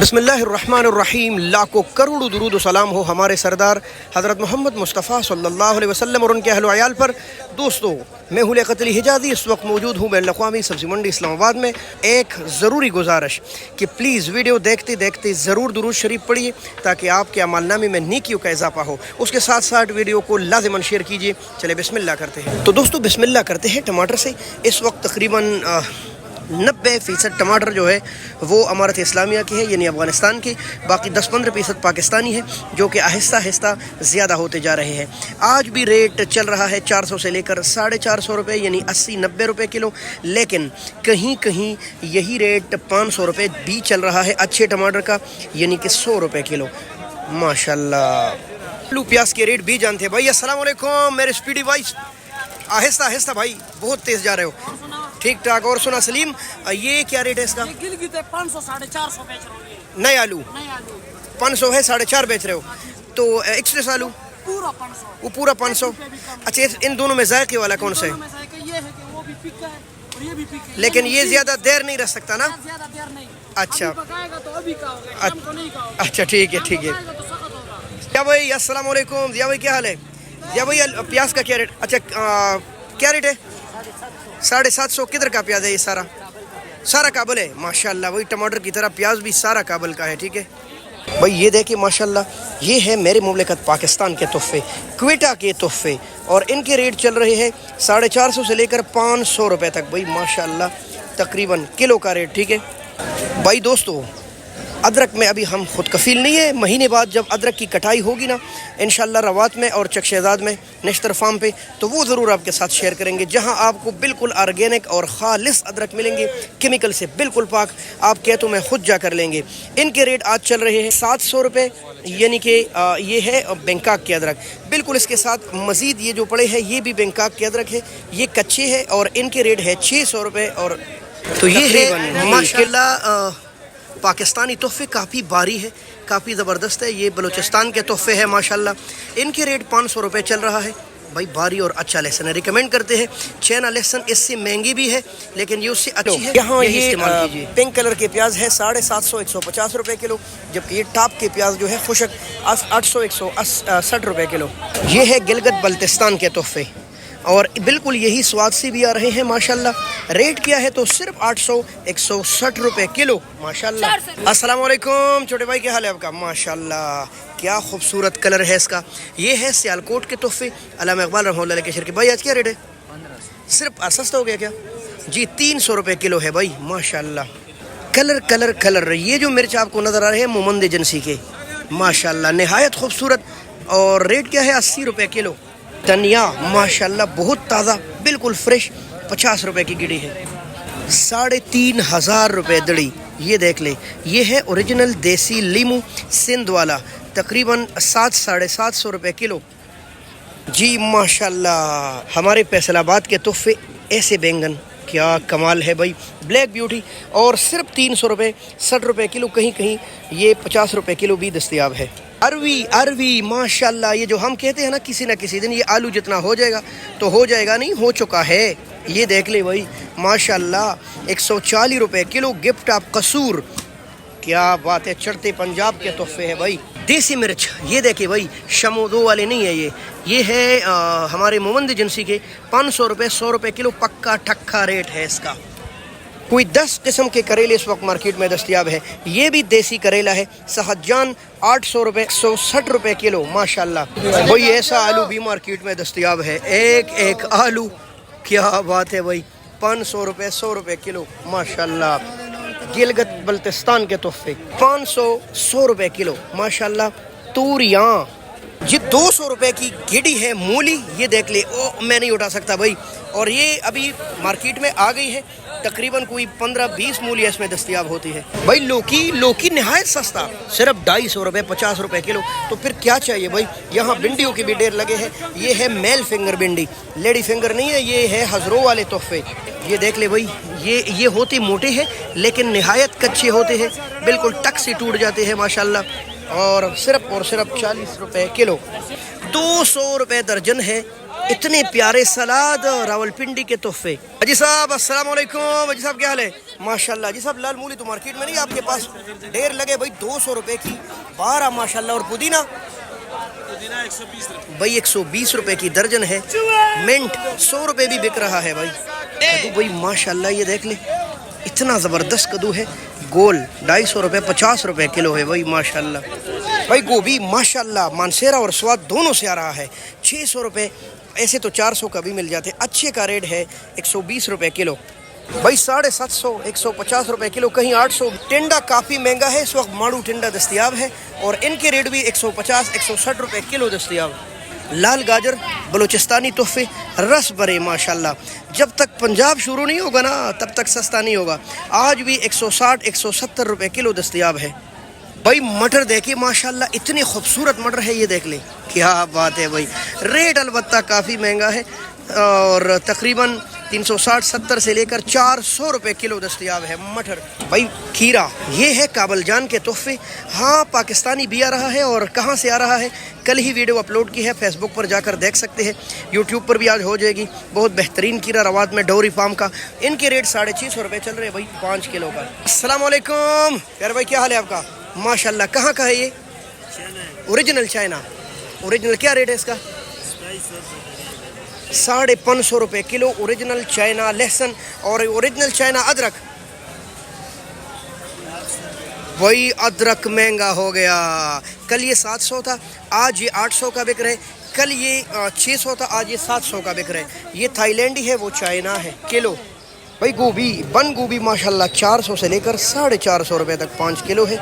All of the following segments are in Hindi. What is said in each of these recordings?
बिस्मिल्लाहिर्रहमानिर्रहीम। लाखों करोड़ों दुरूद सलाम हो हमारे सरदार हज़रत मोहम्मद मुस्तफ़ा सल्लल्लाहु अलैहि वसल्लम और उनके अहल व अयाल पर। दोस्तों, मैं हुले क़त्ल हिजाज़ी इस वक्त मौजूद हूँ बैनुल अक़वामी सब्ज़ी मंडी इस्लामाबाद में। एक ज़रूरी गुजारिश कि प्लीज़ वीडियो देखते देखते ज़रूर दुरूद शरीफ पढ़िए ताकि आपके अमालनामे में नेकियों का इजाफ़ा हो। उसके साथ साथ वीडियो को लाज़िमन शेयर कीजिए। चले बिस्मिल्लाह करते हैं। तो दोस्तों, बिस्मिल्लाह करते हैं टमाटर से। इस वक्त तकरीबन 90% टमाटर जो है वो अमारत इस्लामिया की है, यानी अफ़गानिस्तान की। बाकी 10-15% पाकिस्तानी है, जो कि आहिस्ता आहिस्ता ज़्यादा होते जा रहे हैं। आज भी रेट चल रहा है 400 से लेकर 450 रुपये, यानी 80-90 रुपये किलो। लेकिन कहीं कहीं यही रेट 500 रुपये भी चल रहा है अच्छे टमाटर का, यानी कि 100 रुपये किलो। माशाल्लाह। आलू प्याज के रेट भी जानते हैं भाई। अस्सलाम वालेकुम मेरे स्पीडी भाई। आहिस्ता आहिस्ता भाई, बहुत तेज़ जा रहे हो। ठीक ठाक। और सुना सलीम, ये क्या रेट है इसका? ये गिलगित है 500-450 बेच रहे हो। नए आलू 500 है, 450 बेच रहे हो। तो एक्सप्रेस आलू पूरा 500, वो पूरा 500। अच्छा, इन दोनों में जायके वाला कौन सा है? ये है कि वो भी पिक है और ये भी पिक है। लेकिन ये ज़्यादा देर नहीं रख सकता ना? ज्यादा देर नहीं। अच्छा, अभी पकाएगा तो अभी का होगा, शाम को नहीं का होगा। अच्छा ठीक है ठीक है। पकाएगा तो सख्त होगा। क्या भाई, अस्सलाम वालेकुम। जिया भाई क्या हाल है? जिया भाई, प्याज का क्या रेट? अच्छा, क्या रेट है? 750। किधर का प्याज है ये? सारा काबुल है। माशाल्लाह, वही टमाटर की तरह प्याज भी सारा काबुल का है। ठीक है भाई, ये देखिए माशाल्लाह, ये है मेरे मुमलिकत पाकिस्तान के तोहफे, क्वेटा के तोहफे। और इनके रेट चल रहे हैं 450 से लेकर 500 रुपये तक भाई। माशाल्लाह, तकरीबन किलो का रेट। ठीक है भाई। दोस्तों, अदरक में अभी हम खुद कफ़ील नहीं है। महीने बाद जब अदरक की कटाई होगी ना, इंशाल्लाह रवात में और चकशेजाद में नेश्तर फार्म पे, तो वो ज़रूर आपके साथ शेयर करेंगे, जहां आपको बिल्कुल ऑर्गेनिक और ख़ालिस अदरक मिलेंगे, केमिकल से बिल्कुल पाक। आप कहते मैं खुद जा कर लेंगे। इनके रेट आज चल रहे हैं 700 रुपये, यानी कि ये है बैंकॉक के अदरक। बिल्कुल इसके साथ मज़ीद ये जो पड़े हैं ये भी बैंकॉक के अदरक है, ये कच्चे हैं और इनके रेट है 600 रुपये। और तो ये है माशाल्लाह पाकिस्तानी तोहफे। काफ़ी भारी है, काफ़ी ज़बरदस्त है। ये बलूचिस्तान के तोहफे हैं माशाल्लाह। इनके रेट 500 रुपये चल रहा है भाई। भारी और अच्छा लहसन है, रिकमेंड करते हैं। चाइना लहसन इससे महंगी भी है, लेकिन ये उससे अच्छी है। यहाँ ये इस्तेमाल कीजिए। पिंक कलर के प्याज है 750-150 रुपये किलो, जबकि ये टॉप के प्याज जो है खुशक 800-160 रुपये किलो। ये है गिलगित बल्तिस्तान के तोहफे, और बिल्कुल यही स्वाद से भी आ रहे हैं माशाल्लाह। रेट क्या है? तो सिर्फ 800-160 रुपये किलो। माशाल्लाह। अस्सलाम वालेकुम छोटे भाई, क्या हाल है आपका? माशाल्लाह, क्या खूबसूरत कलर है इसका। ये है सियालकोट के तोहफे, अल्लामा इकबाल रहमतुल्लाह के शेर के। भाई आज क्या रेट है? सिर्फ सस्ता हो गया क्या जी? 300 रुपये किलो है भाई। माशाल्लाह, कलर कलर कलर। ये जो मिर्च आपको नज़र आ रहे हैं मोमंद एजेंसी के, माशाल्लाह नहायत खूबसूरत। और रेट क्या है? 80 रुपये किलो। धनिया माशाल्लाह बहुत ताज़ा, बिल्कुल फ्रेश, 50 रुपए की गिड़ी है। 3,500 रुपये दड़ी। ये देख ले, ये है ओरिजिनल देसी लीमू सिंध वाला, तकरीबन 700-750 रुपये किलो जी। माशाल्लाह, हमारे फैसलाबाद के तोहफे ऐसे बैंगन, क्या कमाल है भाई। ब्लैक ब्यूटी, और सिर्फ 300 रुपये 60 रुपये किलो। कहीं कहीं ये 50 रुपये किलो भी दस्तयाब है। अरवी माशाल्लाह, ये जो हम कहते हैं ना किसी न किसी दिन ये आलू जितना हो जाएगा, तो हो जाएगा नहीं, हो चुका है। ये देख ले भाई माशाल्लाह, 140 रुपये किलो। गिफ्ट ऑफ कसूर, क्या बात है। चढ़ते पंजाब के तोहफे हैं भाई। देसी मिर्च, ये देखिए भाई, शमोदो वाले नहीं है ये है हमारे मोमंद एजेंसी के। 500 रुपये 100 रुपये किलो, पक्का ठक्का रेट है इसका। कोई 10 किस्म के करेले इस वक्त मार्केट में दस्तयाब है। ये भी देसी करेला है सहजान, 800 रुपये 160 रुपये किलो। माशाल्लाह भाई, ऐसा आलू भी मार्केट में दस्तयाब है। एक आलू, क्या बात है भाई। 500 रुपये 100 रुपये किलो। माशाल्लाह, गिलगित बल्तिस्तान के तोहफे 500-100 रुपये किलो। माशाल्लाह। तूरियाँ जी 200 रुपये की गिडी है। मूली ये देख ले, ओ मैं नहीं उठा सकता भाई। और ये अभी मार्केट में आ गई है, तकरीबन कोई 15-20 मूली इसमें दस्तयाब होती है भाई। लौकी नहायत सस्ता, सिर्फ 250 रुपये 50 रुपये किलो। तो फिर क्या चाहिए भाई। यहाँ भिंडियों के भी ढेर लगे हैं। ये है मेल फिंगर भिंडी, लेडी फिंगर नहीं है। ये है हजरों वाले तोहफे, ये देख ले भाई। ये होते मोटे हैं लेकिन नहायत कच्चे होते हैं, बिल्कुल टक से टूट जाते हैं माशाल्लाह। और सिर्फ 40 रुपये किलो। 200 रुपये दर्जन है इतने प्यारे सलाद रावलपिंडी के तोहफे। अजी साहब अस्सलाम वालेकुम। अजी साहब क्या हाल है? माशाल्लाह। अजी साहब लाल मूली तो मार्केट में नहीं आपके पास ढेर लगे भाई, 200 रुपए की 12 माशाल्लाह। और पुदीना भाई 120 रुपए की दर्जन है। मिंट 100 रुपए भी बिक रहा है भाई। कद्दू भाई माशाल्लाह ये देख ले, इतना ज़बरदस्त कद्दू है। गोल 250 रुपए 50 रुपए किलो है भाई माशाल्लाह। भाई गोभी माशाल्लाह मानसेरा और स्वाद दोनों से आ रहा है। 600 रुपए, ऐसे तो 400 का भी मिल जाते। अच्छे का रेट है 120 रुपए किलो भाई। 750 150 रुपए किलो, कहीं 800। टिंडा काफ़ी महंगा है इस वक्त, माड़ू टिंडा दस्तियाब है और इनके रेट भी 150 160 रुपए किलो दस्तियाब। लाल गाजर बलूचिस्तानी तोहफे रस भरे माशाल्लाह। जब तक पंजाब शुरू नहीं होगा ना तब तक सस्ता नहीं होगा। आज भी 160 170 रुपए किलो दस्तियाब है भाई। मटर देखिए माशाल्लाह, इतनी खूबसूरत मटर है ये देख ले, क्या बात है भाई। रेट अलबत्ता काफ़ी महंगा है और तकरीबन 360-70 से लेकर 400 रुपए किलो दस्तियाब है मटर भाई। खीरा ये है काबल जान के तोहफे। हाँ पाकिस्तानी भी आ रहा है और कहाँ से आ रहा है कल ही वीडियो अपलोड की है, फेसबुक पर जाकर देख सकते हैं। यूट्यूब पर भी आज हो जाएगी। बहुत बेहतरीन खीरा रवात में डोरी फार्म का। इनके रेट 650 रुपये चल रहे हैं भाई 5 किलो का। अस्सलाम वालेकुम प्यारे भाई, क्या हाल है आपका? माशाल्लाह। कहाँ का है ये? Original China. ओरिजिनल क्या रेट है इसका? 550 रुपये किलो ओरिजिनल चाइना लहसुन। और ओरिजिनल चाइना अदरक, वही अदरक महंगा हो गया। कल ये 700 था, आज ये 800 का बिक रहे। कल ये 600 था, आज ये 700 का बिक रहे। ये थाईलैंडी है, वो चाइना है किलो भाई। गोभी बंद गोभी माशाल्लाह 400 से लेकर 450 रुपये तक 5 किलो है,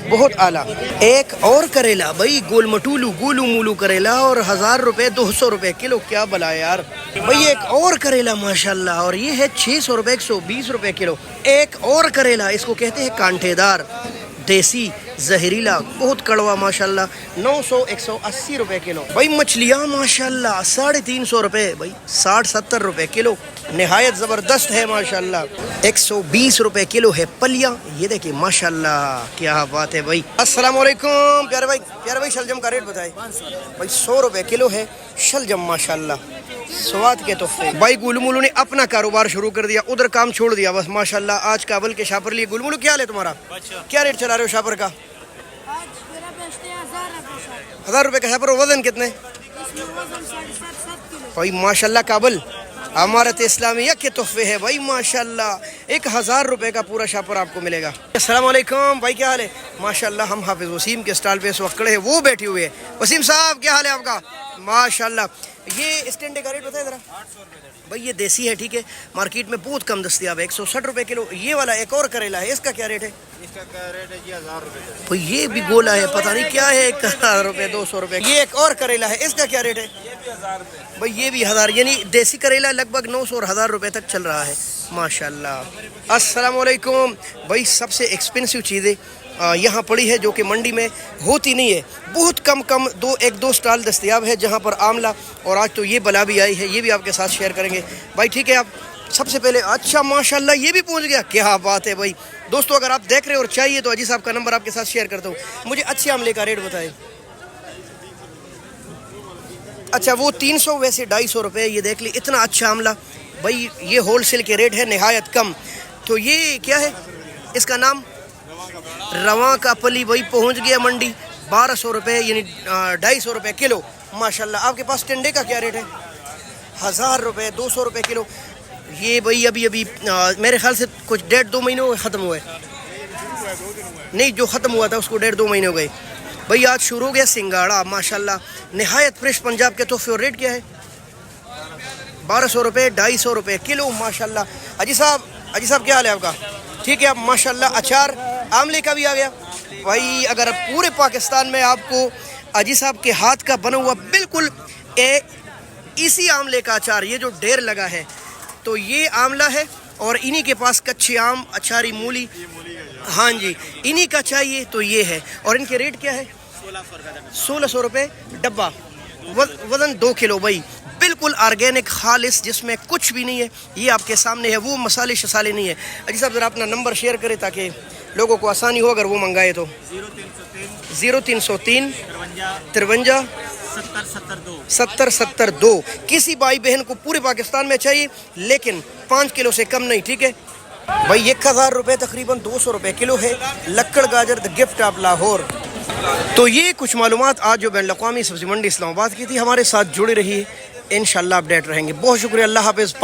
बहुत आला। एक और करेला भाई, गोल मटूलू गोलू मूलू करेला और 1000 रुपये 200 रुपये किलो, क्या भला यार भाई। एक और करेला माशाल्लाह, और ये है 600 रुपये 120 रुपये किलो। एक और करेला, इसको कहते हैं कांटेदार, देसी जहरीला, बहुत कड़वा माशाल्लाह, 900 180 रुपये किलो भाई। मछलियाँ माशाल्लाह 350 रुपये भाई, 60-70 रुपये किलो, नहायत ज़बरदस्त है माशाल्लाह। 120 रुपये किलो है पलिया, ये देखिए माशाल्लाह, क्या बात है भाई। अस्सलाम वालेकुम प्यारे भाई। प्यारे भाई शलजम का रेट बताए भाई। 100 रुपये किलो है शलजम माशाल्लाह, स्वाद के तोहफे भाई। गुलमुलू ने अपना कारोबार शुरू कर दिया, उधर काम छोड़ दिया बस माशाल्लाह। आज काबल के शापर लिए। गुलमुलू क्या हाल है तुम्हारा? क्या रेट चला रहे हो शापर का? 1000 रुपये का शापर। वजन कितने भाई? माशाल्लाह काबल अमारत इस्लामिया के तोहफे है भाई माशाल्लाह। 1000 रुपये का पूरा शापर आपको मिलेगा। अस्सलाम वालेकुम भाई, क्या हाल है? माशाल्लाह हम हाफिज वसीम के स्टॉल पे इस वक्त खड़े हैं, वो बैठे हुए हैं। वसीम साहब क्या हाल है आपका? माशाल्लाह। ये स्टैंड का रेट बताए ज़रा भाई। ये देसी है ठीक है, मार्केट में बहुत कम दस्तियाब है, 160 रुपये किलो। ये वाला एक और करेला है, इसका क्या रेट है? इसका रेट है जी 1000 रुपये भाई। ये भी गोला है, पता नहीं क्या है, 1000 रुपये 200 रुपये। ये एक और करेला है, इसका क्या रेट है? ये भी 1000 रुपये भाई। ये भी 1000, यानी देसी करेला लगभग 900 और 1000 रुपये तक चल रहा है माशाल्लाह। अस्सलाम वालेकुम भाई। सबसे एक्सपेंसिव चीज़ें यहाँ पड़ी है जो कि मंडी में होती नहीं है। बहुत कम 1-2 स्टॉल दस्तियाब है जहाँ पर आमला, और आज तो ये बला भी आई है, ये भी आपके साथ शेयर करेंगे भाई ठीक है। आप सबसे पहले, अच्छा माशाल्लाह ये भी पहुँच गया, क्या बात है भाई। दोस्तों अगर आप देख रहे हो और चाहिए तो अजी साहब का नंबर आपके साथ शेयर करता हूँ। मुझे अच्छे आमले का रेट बताएं। अच्छा वो 300, वैसे 250 रुपये। ये देख ली इतना अच्छा आमला भाई, ये होल सेल के रेट है नहायत कम। तो ये क्या है इसका नाम? रवा का पली भाई, पहुंच गया मंडी 1200 रुपये, यानी 250 रुपये किलो माशाल्लाह। आपके पास टिंडे का क्या रेट है? 1000 रुपये 200 रुपये किलो। ये भाई अभी मेरे ख्याल से कुछ 1.5-2 महीने हो ख़त्म हुए, नहीं जो ख़त्म हुआ था उसको 1.5-2 महीने हो गए भाई। आज शुरू हो गया सिंगाड़ा माशाल्लाह, नहायत फ्रेश पंजाब के तोहफे। और रेट क्या है? 1200 रुपये 250 रुपये किलो माशाल्लाह। अजी साहब क्या हाल है आपका? ठीक है आप माशाल्लाह। अचार आमले का भी आ गया भाई। अगर पूरे पाकिस्तान में आपको अजी साहब के हाथ का बना हुआ बिल्कुल इसी आमले का अचार, ये जो ढेर लगा है, तो ये आमला है और इन्हीं के पास कच्चे आम, अचारी मूली, हाँ जी इन्हीं का चाहिए तो ये है। और इनके रेट क्या है? 1600 रुपये डब्बा, वजन 2 किलो भाई। बिल्कुल ऑर्गेनिक खालिस, जिसमें कुछ भी नहीं है, ये आपके सामने है, वो मसाले शसाले नहीं है। अजी साहब ज़रा अपना नंबर शेयर करें ताकि लोगों को आसानी हो अगर वो मंगाए तो। 0303 53 53 70-72 किसी भाई बहन को पूरे पाकिस्तान में चाहिए, लेकिन 5 किलो से कम नहीं, ठीक है भाई। 1000 रुपये तकरीबन 200 रुपये किलो है लक्कड़ गाजर, द गिफ्ट ऑफ लाहौर। तो ये कुछ मालूमात आज जो बैन अवी सब्जी मंडी इस्लामाबाद की थी। हमारे साथ जुड़े रहिए, इंशाल्लाह अपडेट रहेंगे। बहुत शुक्रिया, अल्लाह हाफिज़।